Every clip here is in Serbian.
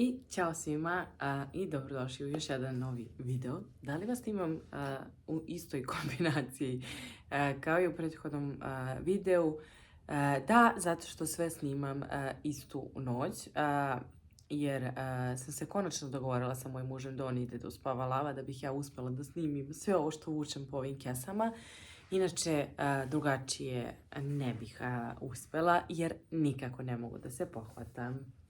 I ćao svima i dobrodošli u još jedan novi video. Da li vas snimam u istoj kombinaciji kao i u prethodnom videu? Da, zato što sve snimam istu noć, jer sam se konačno dogovorila sa mojim mužem da on ide da uspava lava, da bih ja uspela da snimim sve ovo što vučem po ovim kesama. Inače, drugačije ne bih uspela, jer nikako ne mogu da se pohvatam.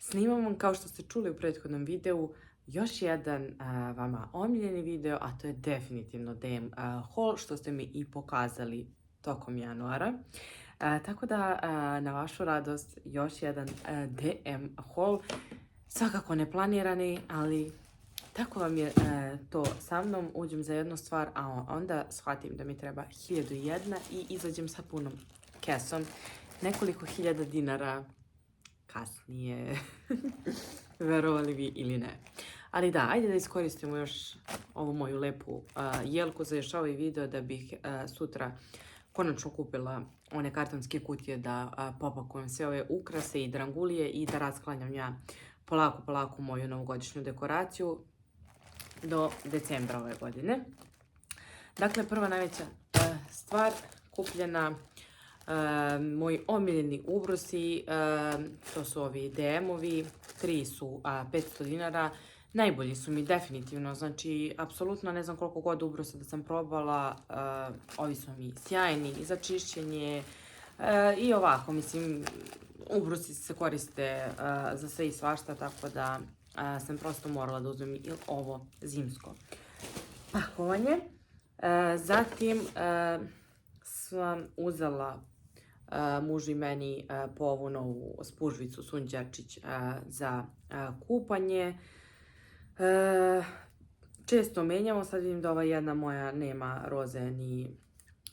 Snimam vam, kao što ste čuli u prethodnom videu, još jedan vama omiljeni video, a to je definitivno DM haul, što ste mi i pokazali tokom januara. Tako da, na vašu radost, još jedan DM haul, svakako neplanirani, ali tako vam je to sa mnom. Uđem za jednu stvar, a onda shvatim da mi treba 1001 i izađem sa punom kesom. Nekoliko hiljada dinara kasnije, verovali vi ili ne. Ali da, ajde da iskoristimo još ovu moju lepu jelku za još ovaj video da bih sutra konačno kupila one kartonske kutije da popakujem sve ove ukrase i drangulije i da rasklanjam ja polako moju novogodišnju dekoraciju do decembra ove godine. Dakle, prva najveća stvar kupljena, moji omiljeni ubrusi, to su ovi DM-ovi, 3 su 500 dinara, najbolji su mi definitivno, znači apsolutno ne znam koliko god ubrusa da sam probala, ovi su mi sjajni za čišćenje i ovako, mislim, ubrusi se koriste za sve i svašta, tako da sam prosto morala da uzmem i ovo zimsko pakovanje. Zatim sam uzela mužu i meni po ovu novu spužvicu Sunđerčić za kupanje. Često menjamo, sad vidim da ova jedna moja nema roze ni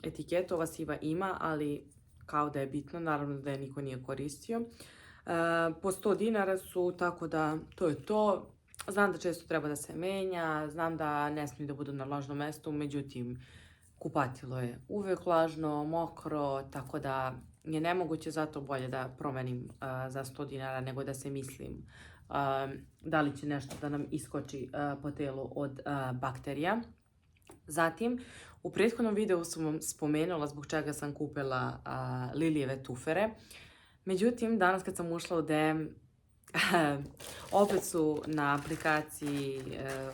etiketu, ova siva ima, ali kao da je bitno, naravno da je niko nije koristio. Po 100 dinara su, tako da to je to. Znam da često treba da se menja, znam da ne smiju da budu na vlažnom mestu, međutim, kupatilo je uvek vlažno, mokro, tako da je nemoguće, zato bolje da promenim za 100 dinara nego da se mislim da li će nešto da nam iskoči po telu od bakterija. Zatim, u prethodnom videu sam vam spomenula zbog čega sam kupila Lilijeve tufere. Međutim, danas kad sam ušla u DM, opet su na aplikaciji,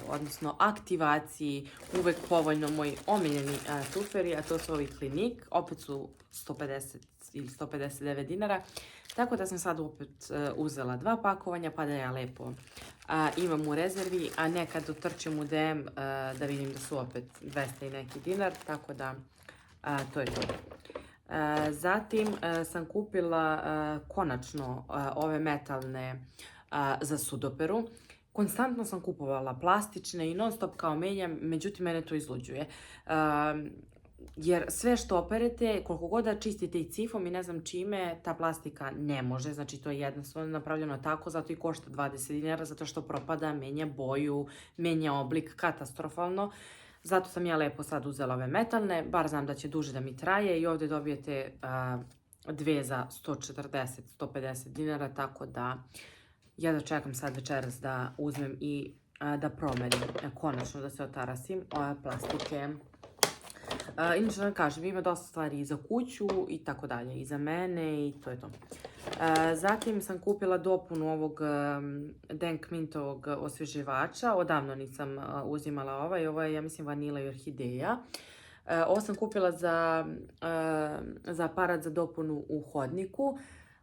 odnosno aktivaciji, uvek povoljno moji omiljeni tuferi, a to su ovi Clinique, opet su 150 ili 159 dinara, tako da sam sad opet uzela 2 pakovanja, pa da ja lepo imam u rezervi, a ne kad utrčim u DM da vidim da su opet 200 i neki dinar, tako da to je to. Zatim sam kupila konačno ove metalne za sudoperu. Konstantno sam kupovala plastične i non stop kao menjam, međutim mene to izluđuje. Jer sve što operete, koliko god da čistite i cifom i ne znam čime, ta plastika ne može. Znači to je jednostavno napravljeno tako, zato i košta 20 dinara, zato što propada, menja boju, menja oblik, katastrofalno. Zato sam ja lepo sad uzela ove metalne, bar znam da će duže da mi traje i ovdje dobijete 2 za 140-150 dinara, tako da ja da čekam sad večeras da uzmem i da promerim, konačno da se otarasim ove plastike. Inače da kažem, ima dosta stvari i za kuću i tako dalje, i za mene i to je to. Zatim sam kupila dopunu ovog Denk Mintovog osvježivača, odavno nisam uzimala ovaj, ovo je, ja mislim, vanila i orhideja. Ovo sam kupila za aparat za dopunu u hodniku.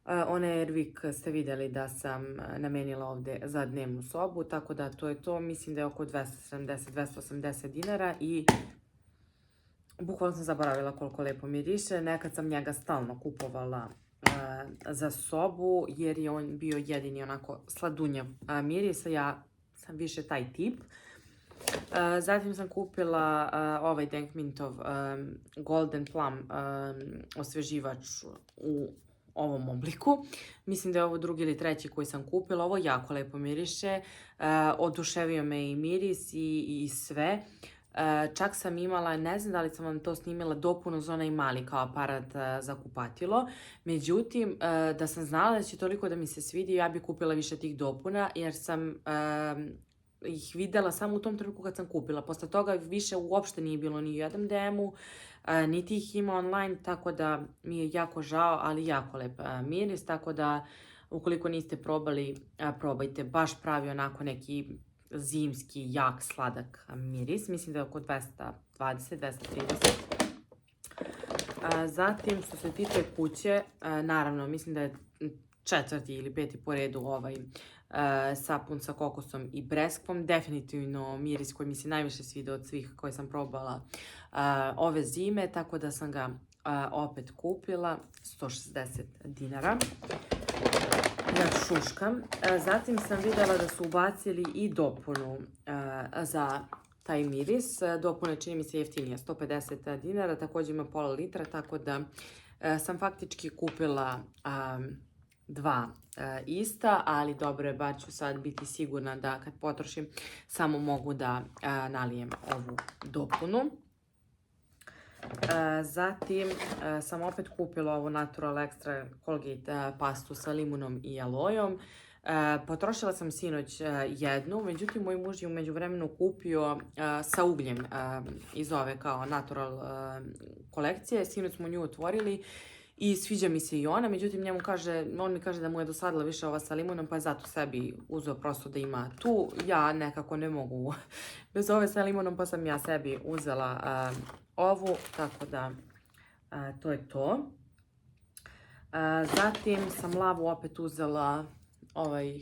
Onaj Airwick ste vidjeli da sam namenila ovdje za dnevnu sobu, tako da to je to, mislim da je oko 270-280 dinara i bukvalno sam zaboravila koliko lepo miriše. Nekad sam njega stalno kupovala za sobu jer je on bio jedini onako sladunjav miris, a ja sam više taj tip. Zatim sam kupila ovaj Denk Mintov Golden Plum osvježivač u ovom obliku. Mislim da je ovo drugi ili treći koji sam kupila. Ovo jako lepo miriše. Oduševio me i miris i sve. Čak sam imala, ne znam da li sam vam to snimila, dopunu za onaj mali kao aparat za kupatilo. Međutim, da sam znala da će toliko da mi se svidi, ja bi kupila više tih dopuna, jer sam ih videla samo u tom trenutku kad sam kupila. Posle toga više uopšte nije bilo ni u jednom DM-u, niti ih ima online, tako da mi je jako žao, ali jako lep miris, tako da ukoliko niste probali, probajte. Baš pravi onako neki zimski, jak, sladak miris. Mislim da je oko 220-230. Zatim, što se tiče kuće, naravno, mislim da je 4. ili 5. po redu ovaj sapun sa kokosom i breskvom. Definitivno miris koji mi se najviše svida od svih koje sam probala ove zime, tako da sam ga opet kupila, 160 dinara. Ja šuškam. Zatim sam videla da su ubacili i dopunu za taj miris. Dopuna čini mi se jeftinija, 150 dinara, također ima pola litra, tako da sam faktički kupila 2 ista, ali dobro je, bar ću sad biti sigurna da kad potrošim samo mogu da nalijem ovu dopunu. Zatim sam opet kupila ovu Natural Extra Colgate pastu sa limunom i alojom. Potrošila sam sinoć jednu, međutim moj muž je u međuvremenu kupio sa ugljem iz ove kao Natural kolekcije. Sinoć smo nju otvorili i sviđa mi se i ona, međutim on mi kaže da mu je dosadila više ova sa limunom, pa je zato sebi uzeo prosto da ima tu. Ja nekako ne mogu bez ove sa limunom, pa sam ja sebi uzela ovu, tako da to je to. Zatim sam Lavu opet uzela ovaj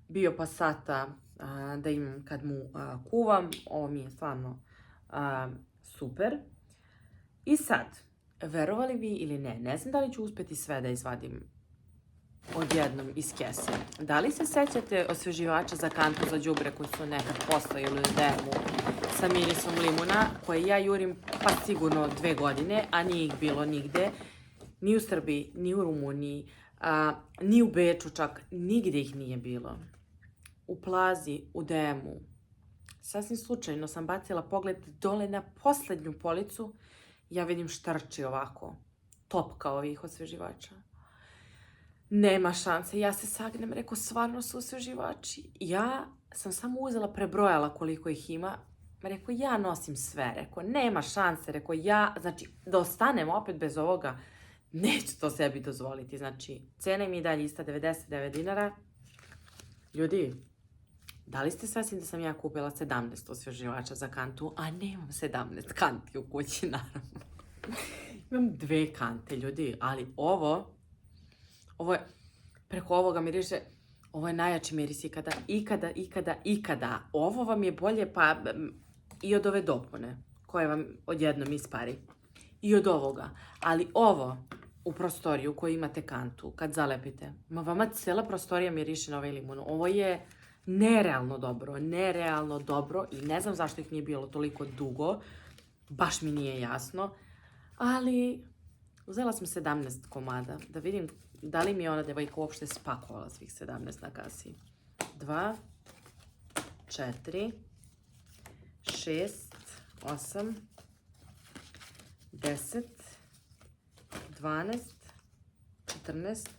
Bio Passata da imam kad mu kuvam. Ovo mi je stvarno super. I sad, verovali vi ili ne, ne znam da li ću uspjeti sve da izvadim odjednom iz kese. Da li se sećate osveživača za kantu za đubre koji su nekad postojali u DM-u sa mirisom limuna, koje ja jurim pa sigurno 2 godine, a nije ih bilo nigde, ni u Srbiji, ni u Rumuniji, ni u Beču čak, nigde ih nije bilo. U Plazi, u DM-u, sasvim slučajno sam bacila pogled dole na poslednju policu, ja vidim štrči ovako, topka ovih osveživača. Nema šanse, ja se sagnem, rekao, stvarno su osveživači. Ja sam samo uzela, prebrojala koliko ih ima, rekao, ja nosim sve, rekao, nema šanse, rekao, ja, znači, da ostanem opet bez ovoga, neću to sebi dozvoliti, znači, cena im je dalje ista, 99 dinara. Ljudi, da li ste svesni da sam ja kupila 17 osveživača za kantu, a nemam 17 kanti u kući, naravno. Imam 2 kante, ljudi, ali ovo je, preko ovoga miriše, ovo je najjači miris ikada. Ovo vam je bolje pa i od ove dopune, koje vam odjednom ispari. I od ovoga. Ali ovo u prostoriju koju imate kantu, kad zalepite, vama cijela prostorija miriše na ovaj limun. Ovo je nerealno dobro i ne znam zašto ih nije bilo toliko dugo. Baš mi nije jasno. Ali uzela sam 17 komada da vidim da li mi je ona devojka uopšte spakovala svih 17 na kasi. 2, 4, 6, 8, 10, 12, 14,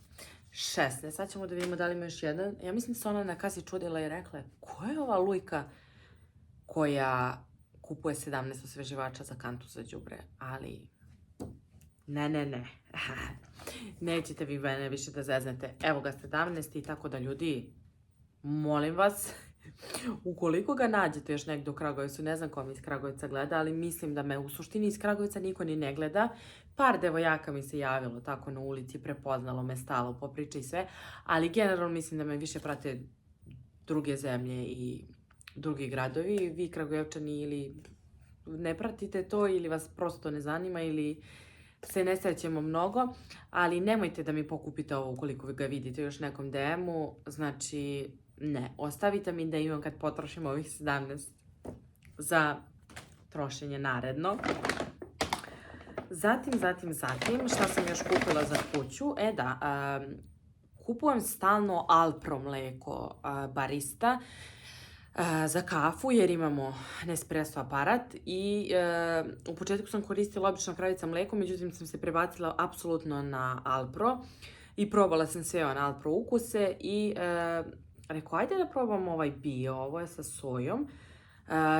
16. Sad ćemo da vidimo da li ima još jedan. Ja mislim da se ona na kasi čudila i rekla, ko je ova lujka koja kupuje 17 osveživača za kantu za đubre? Ali ne. Nećete vi mene više da zeznete. Evo ga 17. Tako da, ljudi, molim vas, ukoliko ga nađete još negdje u Kragujevcu, ne znam ko mi iz Kragujevca gleda, ali mislim da me u suštini iz Kragujevca niko ni ne gleda. Par devojaka mi se javilo tako na ulici, prepoznalo me, stalo, popriča i sve, ali generalno mislim da me više prate druge zemlje i drugi gradovi. Vi Kragujevčani ili ne pratite to ili vas prosto ne zanima ili se ne srećemo mnogo, ali nemojte da mi pokupite ovo ukoliko ga vidite u još nekom DM-u, znači ne, ostavite mi da imam kad potrošim ovih 17 za trošenje naredno. Zatim, šta sam još kupila za kuću? Kupujem stalno Alpro mleko barista. za kafu jer imamo Nespresso aparat i u početku sam koristila obično kravica mleko, međutim sam se prebacila apsolutno na Alpro i probala sam sve Alpro ukuse i rekao ajde da probam ovaj bio, ovo je sa sojom,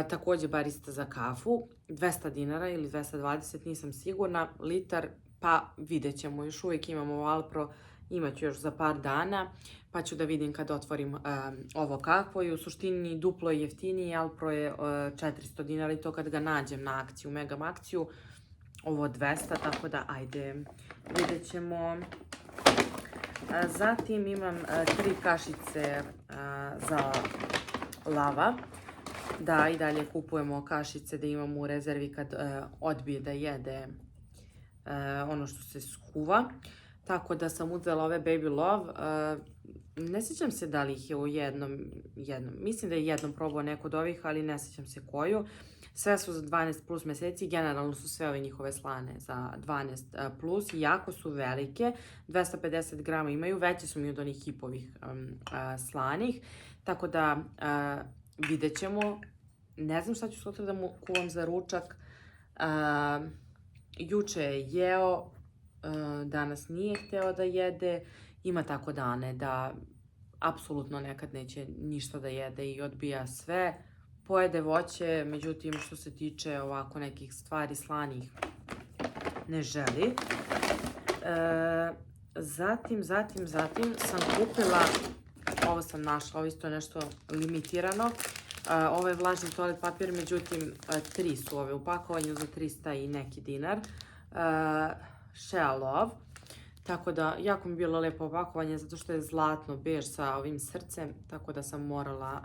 takođe barista za kafu, 200 dinara ili 220, nisam sigurna, litar, pa vidjet ćemo, još uvijek imamo Alpro, imat ću još za par dana, pa ću da vidim kad otvorim ovo kakvo i u suštini duplo je jeftiniji, Alpro je 400 dinara i to kad ga nađem na akciju, mega akciju, ovo 200, tako da ajde, vidjet ćemo. Zatim imam 3 kašice za lava, da i dalje kupujemo kašice da imamo u rezervi kad odbije da jede ono što se skuva. Tako da sam uzela ove Baby Love, ne sjećam se da li ih je u jednom, mislim da je jednom probao neko od ovih, ali ne sjećam se koju. Sve su za 12 plus meseci, generalno su sve ove njihove slane za 12 plus, jako su velike, 250 grama imaju, veće su mi od onih hipovih slanih, tako da vidjet ćemo, ne znam šta ću sutra da mu kuvam za ručak, juče je jeo, danas nije hteo da jede, ima tako dane da apsolutno nekad neće ništa da jede i odbija sve, pojede voće, međutim što se tiče ovako nekih stvari slanih ne želi. Zatim sam kupila, ovo sam našla, ovo isto je nešto limitirano, ovo je vlažni toalet papir, međutim 3 su ove u pakovanju za 300 i neki dinar. Shea Love, tako da jako mi je bilo lepo opakovanje zato što je zlatno bež sa ovim srcem, tako da sam morala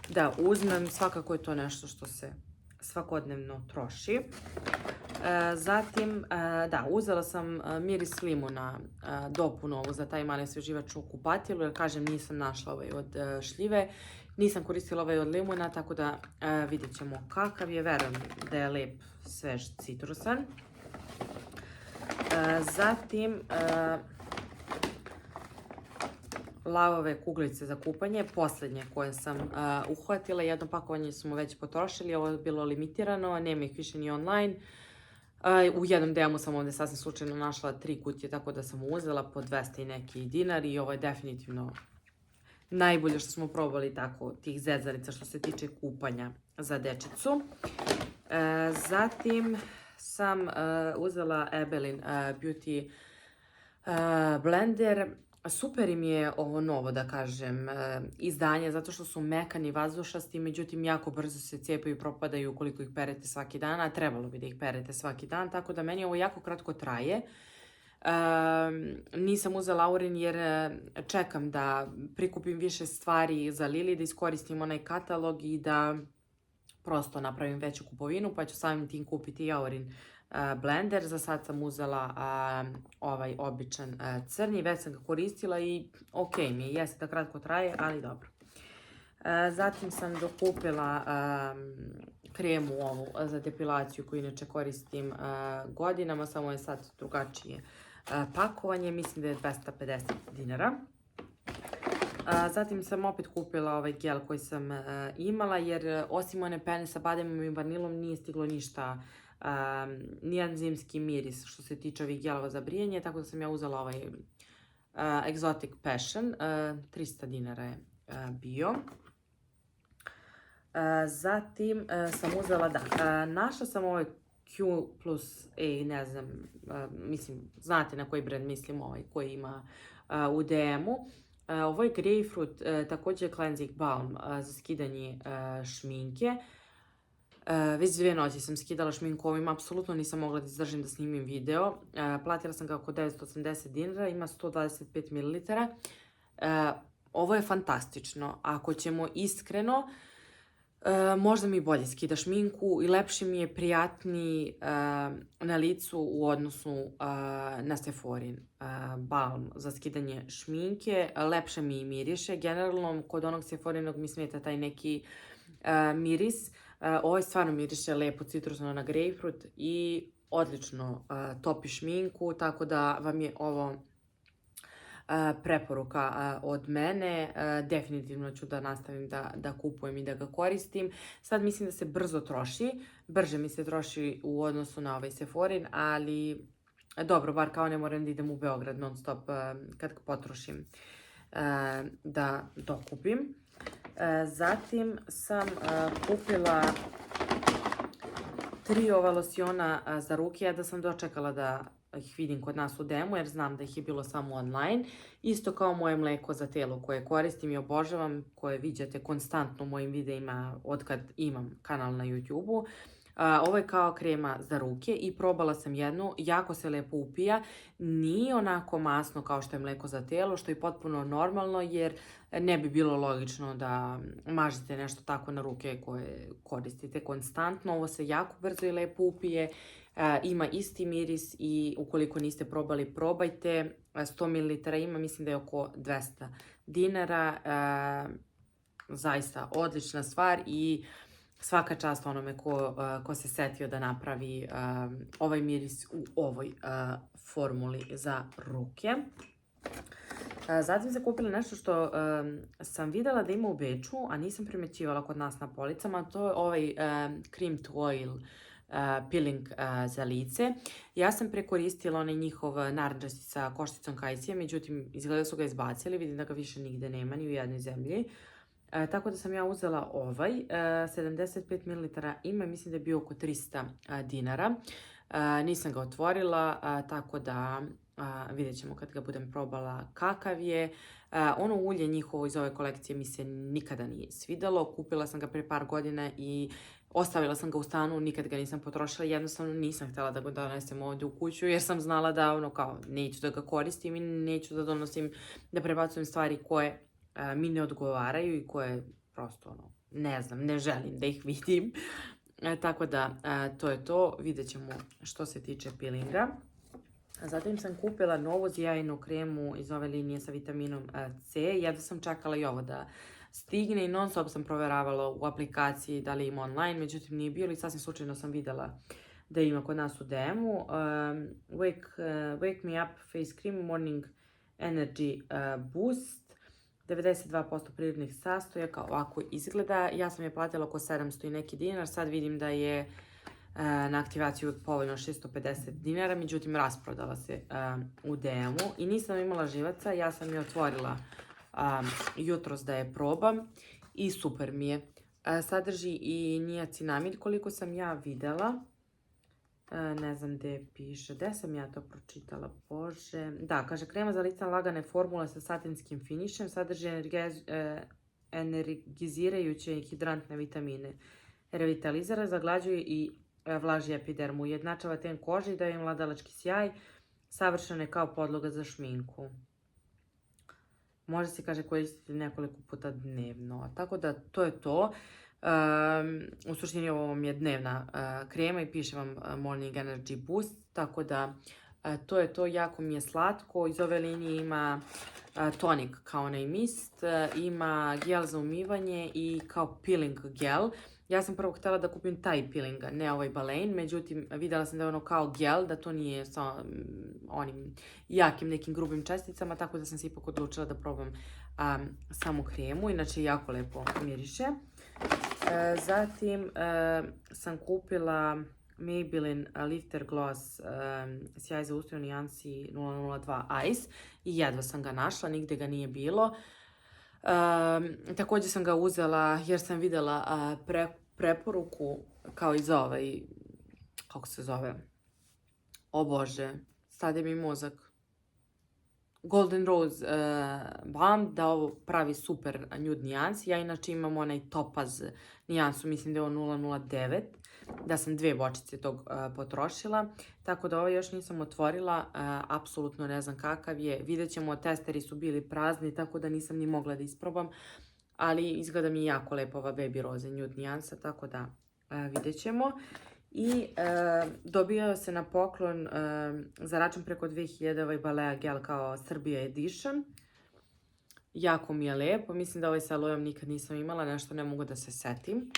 da uzmem, svakako je to nešto što se svakodnevno troši. Zatim, da, uzela sam miris limuna, dopunu ovu za taj mali osvježivač u kupatilu, jer kažem nisam našla ovaj od šljive, nisam koristila ovaj od limuna, tako da vidjet ćemo kakav je, verujem da je lep, svež, citrusan. Zatim, lavove kuglice za kupanje, posljednje koje sam uhvatila, jedno pakovanje smo već potrošili, ovo je bilo limitirano, nema ih više ni online. U jednom demu sam ovdje sasvim slučajno našla 3 kutije, tako da sam uzela po 200 i neki dinar i ovo je definitivno najbolje što smo probali tako tih zezarica što se tiče kupanja za dečicu. Zatim sam uzela Ebelin Beauty blender. Super im je ovo novo, da kažem, izdanje, zato što su mekani, vazdušasti, međutim jako brzo se cijepaju i propadaju ukoliko ih perete svaki dan, a trebalo bi da ih perete svaki dan, tako da meni ovo jako kratko traje. Nisam uzela Aurin jer čekam da prikupim više stvari za Lili, da iskoristim onaj katalog i da prosto napravim veću kupovinu, pa ću samim tim kupiti i Aurin blender. Za sad sam uzela ovaj običan crni, već sam ga koristila i ok mi je, jeste da kratko traje, ali dobro. Zatim sam dokupila kremu ovu za depilaciju koju inače koristim godinama, samo je sad drugačije pakovanje, mislim da je 250 dinara. Zatim sam opet kupila ovaj gel koji sam imala, jer osim one pene sa bademom i vanilom nije stiglo ništa, nijedan zimski miris što se tiče ovih gelova za brijanje, tako da sam ja uzela ovaj Exotic Passion, 300 dinara je bio. Zatim sam uzela, da, našla sam ovaj Q plus A, ne znam, mislim, znate na koji brand mislim, ovaj koji ima u DM-u. Ovo je Grapefruit, također cleansing balm za skidanje šminke. Već 2 noći sam skidala šminku ovim, apsolutno nisam mogla da izdržim da snimim video. Platila sam ga oko 980 dinara, ima 125 ml. Ovo je fantastično, ako ćemo iskreno, možda mi bolje skida šminku i lepši mi je, prijatniji na licu u odnosu na Sephorin balm za skidanje šminke. Lepše mi miriše. Generalno, kod onog Sephorinog mi smeta taj neki miris. Ovo stvarno miriše lepo, citrusno na grapefruit i odlično topi šminku, tako da vam je ovo preporuka od mene. Definitivno ću da nastavim da kupujem i da ga koristim. Sad mislim da se brzo troši. Brže mi se troši u odnosu na ovaj Sephorin, ali dobro, bar kao ne moram da idem u Beograd non stop kad ga potrošim da dokupim. Zatim sam kupila 3 ova losiona za ruke. Ja da sam dočekala da ih vidim kod nas u demu, jer znam da ih je bilo samo online. Isto kao moje mleko za telo koje koristim i obožavam, koje viđate konstantno u mojim videima od kad imam kanal na YouTube-u. Ovo je kao krema za ruke i probala sam jednu, jako se lepo upija, nije onako masno kao što je mleko za telo, što je potpuno normalno jer ne bi bilo logično da mažete nešto tako na ruke koje koristite konstantno. Ovo se jako brzo i lepo upije, ima isti miris i ukoliko niste probali, probajte. 100 ml ima, mislim da je oko 200 dinara, zaista odlična stvar i svaka čast onome ko se setio da napravi ovaj miris u ovoj formuli za ruke. Zatim sam kupila nešto što sam videla da ima u Beču, a nisam primećivala kod nas na policama. To je ovaj cream to oil peeling za lice. Ja sam prekoristila onaj njihov narandžasti sa košticom kajsija, međutim izgleda su ga izbacili, vidim da ga više nigde nema ni u jednoj zemlji. Tako da sam ja uzela ovaj, 75 ml ima, mislim da je bio oko 300 dinara. Nisam ga otvorila, tako da vidjet ćemo kad ga budem probala kakav je. Ono ulje njihovo iz ove kolekcije mi se nikada nije svidelo. Kupila sam ga pre par godina i ostavila sam ga u stanu, nikad ga nisam potrošila. Jednostavno nisam htjela da ga donesem ovdje u kuću jer sam znala da ono kao neću da ga koristim i neću da donosim, da prebacujem stvari koje mi ne odgovaraju i koje prosto ono, ne znam, ne želim da ih vidim. Tako da to je to, vidjet ćemo što se tiče peelinga. Zatim sam kupila novu sjajnu kremu iz ove linije sa vitaminom C. Jedva sam čekala i ovo da stigne i non stop sam provjeravala u aplikaciji da li ima online, međutim nije bilo i sasvim slučajno sam vidjela da ima kod nas u DM-u. Wake Me Up Face Cream Morning Energy Boost. 92% prirodnih sastojaka, ovako izgleda. Ja sam je platila oko 700 i neki dinar, sad vidim da je na aktivaciji uvijek povoljno 650 dinara, međutim rasprodala se u DM-u i nisam imala živaca, ja sam je otvorila jutros da je probam i super mi je. Sadrži i niacinamid koliko sam ja videla. Ne znam gdje piše, gdje sam ja to pročitala, bože. Da, kaže krema za lice lagane formule sa satinskim finišem, sadrži energizirajuće i hidrantne vitamine. Revitalizira, zaglađuje i vlaži epidermu, ujednačava ten kože i daje im mladalački sjaj, savršeno je kao podloga za šminku. Može se, kaže, koristiti nekoliko puta dnevno, tako da to je to. U suštini ovo vam je dnevna krema i piše vam Morning Energy Boost, tako da to je to, jako mi je slatko. Iz ove linije ima tonik kao onaj mist, ima gel za umivanje i kao peeling gel. Ja sam prvo htjela da kupim taj peeling, ne ovaj Balein, međutim vidjela sam da je ono kao gel, da to nije sa onim jakim nekim grubim česticama, tako da sam se ipak odlučila da probam samu kremu, inače jako lepo miriše. Zatim sam kupila Maybelline Lifter Gloss sjaj za usta u nijansi 002 Ice i jedva sam ga našla, nigde ga nije bilo. Također sam ga uzela jer sam vidjela preporuku kao iz ovaj, kako se zove, o bože, stade mi mozak, Golden Rose Balm, da ovo pravi super nude nijans. Ja inače imam onaj topaz nijansu, mislim da je ovo 009, da sam 2 bočice tog potrošila, tako da ovo još nisam otvorila, apsolutno ne znam kakav je. Vidjet ćemo, testeri su bili prazni, tako da nisam ni mogla da isprobam, ali izgleda mi jako lepo ova Baby Rose nude nijansa, tako da vidjet ćemo. I dobio se na poklon za račun preko 2000 ovaj Balea gel kao Serbia Edition. Jako mi je lepo, mislim da ovaj sa alojom nikad nisam imala, nešto ne mogu da se setim.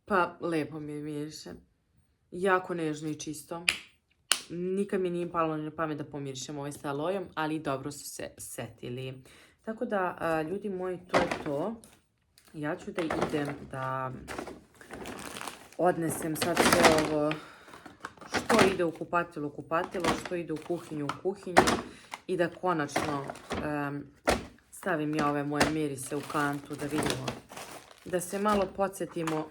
Pa lepo mi je miriše, jako nežno i čisto. nikad mi nije palo na pamet da pomirišem ovaj sa alojom, ali dobro su se setili. Tako da, ljudi moji, to je to. Ja ću da idem da odnesem sad sve ovo što ide u kupatilo, što ide u kuhinju i da konačno stavim ja ove moje mirise u kantu da vidimo, da se malo podsjetimo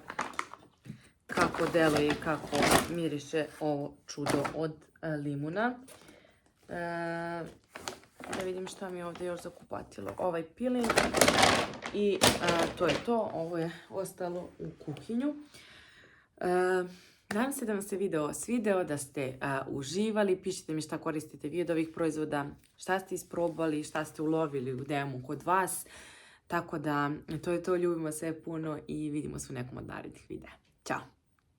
kako deluje i kako miriše ovo čudo od limuna. Da vidim šta mi je ovdje još za kupatilo. Ovaj peeling i to je to. Ovo je ostalo u kuhinju. Nadam se da vam se video svideo, da ste uživali. Pišite mi šta koristite vi od ovih proizvoda, šta ste isprobali, šta ste ulovili u demu kod vas. Tako da, to je to. Ljubimo sve puno i vidimo se u nekom od narednih videa. Ćao!